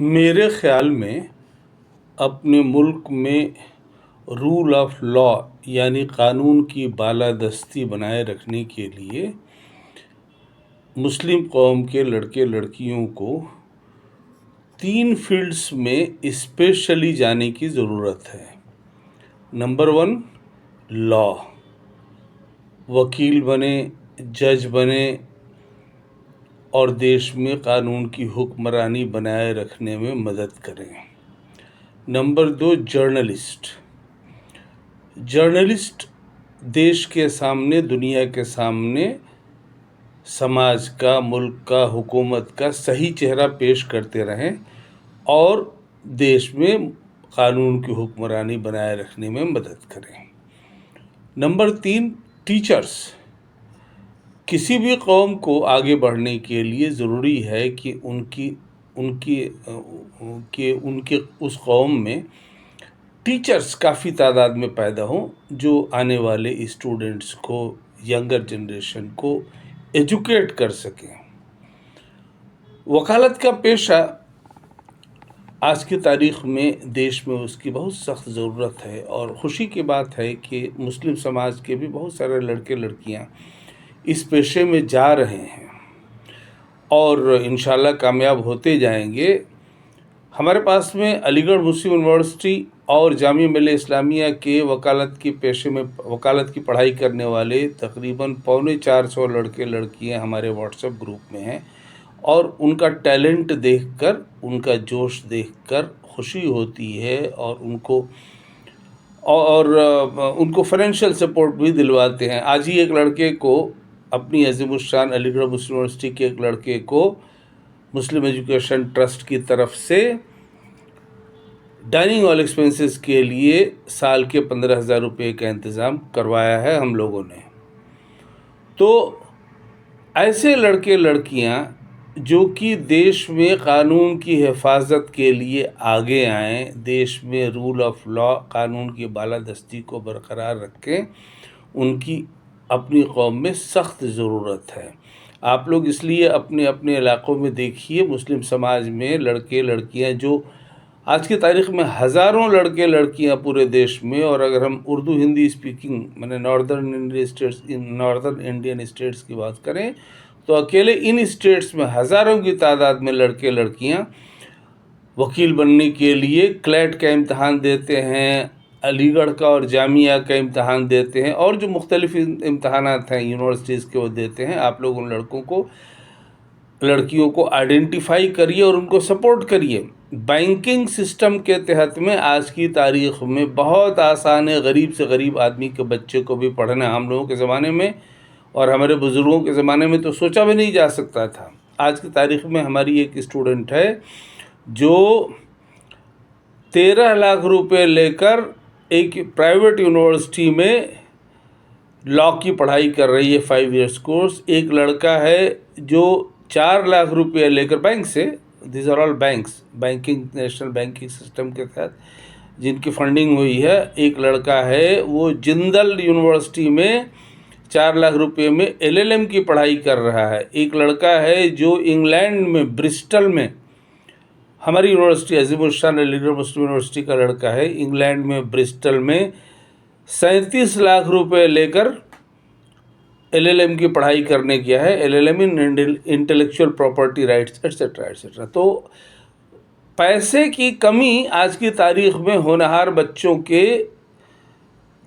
मेरे ख़्याल में अपने मुल्क में रूल ऑफ लॉ यानी कानून की बालादस्ती बनाए रखने के लिए मुस्लिम कौम के लड़के लड़कियों को 3 फ़ील्ड्स में स्पेशली जाने की ज़रूरत है। नंबर 1 लॉ, वकील बने, जज बने और देश में कानून की हुक्मरानी बनाए रखने में मदद करें। नंबर 2 जर्नलिस्ट देश के सामने, दुनिया के सामने समाज का, मुल्क का, हुकूमत का सही चेहरा पेश करते रहें और देश में कानून की हुक्मरानी बनाए रखने में मदद करें। नंबर 3 टीचर्स, किसी भी कौम को आगे बढ़ने के लिए ज़रूरी है कि उनके उस कौम में टीचर्स काफ़ी तादाद में पैदा हों जो आने वाले स्टूडेंट्स को, यंगर जनरेशन को एजुकेट कर सकें। वकालत का पेशा आज की तारीख़ में देश में उसकी बहुत सख्त ज़रूरत है और ख़ुशी की बात है कि मुस्लिम समाज के भी बहुत सारे लड़के लड़कियां इस पेशे में जा रहे हैं और इंशाल्लाह कामयाब होते जाएंगे। हमारे पास में अलीगढ़ मुस्लिम यूनिवर्सिटी और जामिया मिल्लिया इस्लामिया के वकालत की पढ़ाई करने वाले तकरीबन 450 लड़के लड़कियां हमारे व्हाट्सएप ग्रुप में हैं और उनका टैलेंट देखकर, उनका जोश देखकर खुशी होती है और उनको फाइनेंशियल सपोर्ट भी दिलवाते हैं। आज ही एक लड़के को, अपनी अज़ीमुश्शान अलीगढ़ मुस्लिम यूनिवर्सिटी के एक लड़के को मुस्लिम एजुकेशन ट्रस्ट की तरफ से डाइनिंग हॉल एक्सपेंसेस के लिए साल के 15,000 रुपये का इंतज़ाम करवाया है हम लोगों ने। तो ऐसे लड़के लड़कियां जो कि देश में कानून की हिफाजत के लिए आगे आएँ, देश में रूल ऑफ लॉ, कानून की बालादस्ती को बरकरार रखें, उनकी अपनी कौम में सख्त ज़रूरत है। आप लोग इसलिए अपने अपने इलाक़ों में देखिए, मुस्लिम समाज में लड़के लड़कियां जो आज की तारीख़ में हज़ारों लड़के लड़कियां पूरे देश में, और अगर हम उर्दू हिंदी स्पीकिंग माने नॉर्दर्न इंडियन स्टेट्स की बात करें तो अकेले इन स्टेट्स में हज़ारों की तादाद में लड़के लड़कियां वकील बनने के लिए क्लैट का इम्तहान देते हैं, अलीगढ़ का और जामिया का इम्तहान देते हैं और जो मुख्तलिफ इम्तहानात हैं यूनिवर्सिटीज़ के वो देते हैं। आप लोग उन लड़कियों को आइडेंटिफाई करिए और उनको सपोर्ट करिए। बैंकिंग सिस्टम के तहत में आज की तारीख़ में बहुत आसान है गरीब से गरीब आदमी के बच्चे को भी पढ़ना। हम लोगों के ज़माने में और हमारे बुज़ुर्गों के ज़माने में तो सोचा भी नहीं जा सकता था। आज की तारीख़ में हमारी एक स्टूडेंट है जो 13 लाख रुपए लेकर एक प्राइवेट यूनिवर्सिटी में लॉ की पढ़ाई कर रही है, 5 ईयर्स कोर्स। एक लड़का है जो 4 लाख रुपये लेकर बैंक से, this are all banking, national banking system के तहत जिनकी फंडिंग हुई है, एक लड़का है वो जिंदल यूनिवर्सिटी में 4 लाख रुपये में LLM की पढ़ाई कर रहा है। एक लड़का है जो इंग्लैंड में ब्रिस्टल में, हमारी यूनिवर्सिटी अज़ीमुश्शान अलीगढ़ मुस्लिम यूनिवर्सिटी का लड़का है, इंग्लैंड में ब्रिस्टल में 37 लाख रुपए लेकर LLM की पढ़ाई करने गया है। LLM in intellectual property rights etcetera etcetera. तो पैसे की कमी आज की तारीख़ में होनहार बच्चों के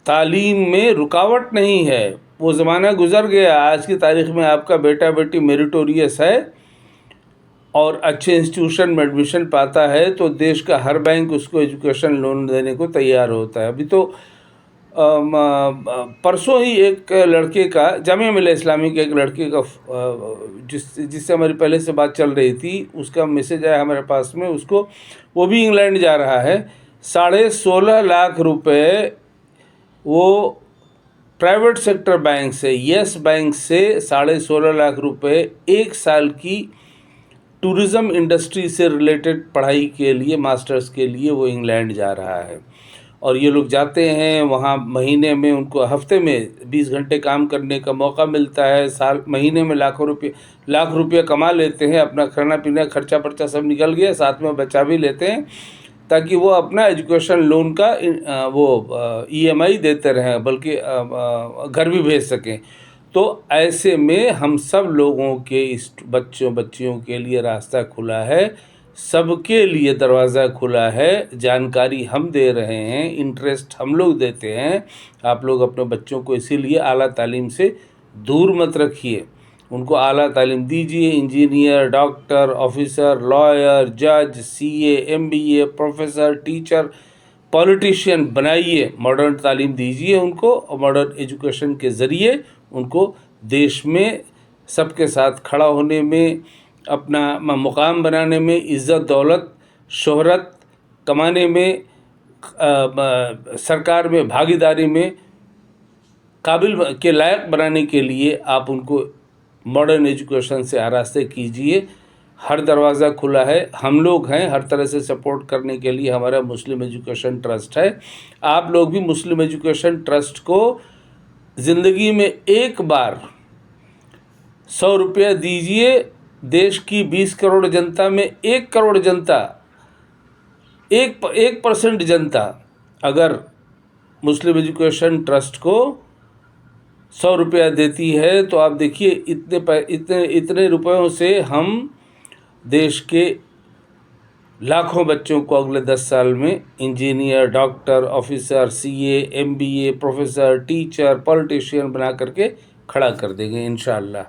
तालीम में रुकावट नहीं है, वो ज़माना गुज़र गया। आज की तारीख़ में आपका बेटा बेटी मेरिटोरियस है और अच्छे इंस्टीट्यूशन में एडमिशन पाता है तो देश का हर बैंक उसको एजुकेशन लोन देने को तैयार होता है। अभी तो परसों ही एक लड़के का, जामिया मिल्लिया इस्लामिया के एक लड़के का जिससे हमारी पहले से बात चल रही थी, उसका मैसेज आया हमारे पास में, उसको, वो भी इंग्लैंड जा रहा है, 16.5 लाख रुपए वो प्राइवेट सेक्टर बैंक से, येस बैंक से 16.5 लाख रुपए एक साल की टूरिज़्म इंडस्ट्री से रिलेटेड पढ़ाई के लिए, मास्टर्स के लिए वो इंग्लैंड जा रहा है। और ये लोग जाते हैं वहाँ, महीने में उनको हफ्ते में 20 घंटे काम करने का मौका मिलता है, महीने में लाख रुपये कमा लेते हैं, अपना खाना पीना खर्चा पर्चा सब निकल गया, साथ में बचा भी लेते हैं ताकि वो अपना एजुकेशन लोन का EMI देते रहें, बल्कि घर भी भेज सकें। तो ऐसे में हम सब लोगों के इस बच्चियों के लिए रास्ता खुला है, सबके लिए दरवाज़ा खुला है। जानकारी हम दे रहे हैं, इंटरेस्ट हम लोग देते हैं। आप लोग अपने बच्चों को इसीलिए आला तालीम से दूर मत रखिए, उनको आला तालीम दीजिए। इंजीनियर, डॉक्टर, ऑफिसर, लॉयर, जज, CA, MBA, professor, teacher, politician बनाइए। मॉडर्न तालीम दीजिए उनको, और मॉडर्न एजुकेशन के ज़रिए उनको देश में सबके साथ खड़ा होने में, अपना मुकाम बनाने में, इज़्ज़त दौलत शोहरत कमाने में, सरकार में भागीदारी में काबिल के लायक बनाने के लिए आप उनको मॉडर्न एजुकेशन से आरास्ते कीजिए। हर दरवाज़ा खुला है, हम लोग हैं हर तरह से सपोर्ट करने के लिए। हमारा मुस्लिम एजुकेशन ट्रस्ट है, आप लोग भी मुस्लिम एजुकेशन ट्रस्ट को ज़िंदगी में एक बार 100 रुपया दीजिए। देश की 20 करोड़ जनता में 1 करोड़ जनता, 1% जनता अगर मुस्लिम एजुकेशन ट्रस्ट को 100 रुपया देती है, तो आप देखिए इतने रुपयों से हम देश के लाखों बच्चों को अगले 10 साल में engineer, doctor, officer, CA, MBA, professor, teacher, politician बना करके खड़ा कर देंगे इंशाअल्लाह।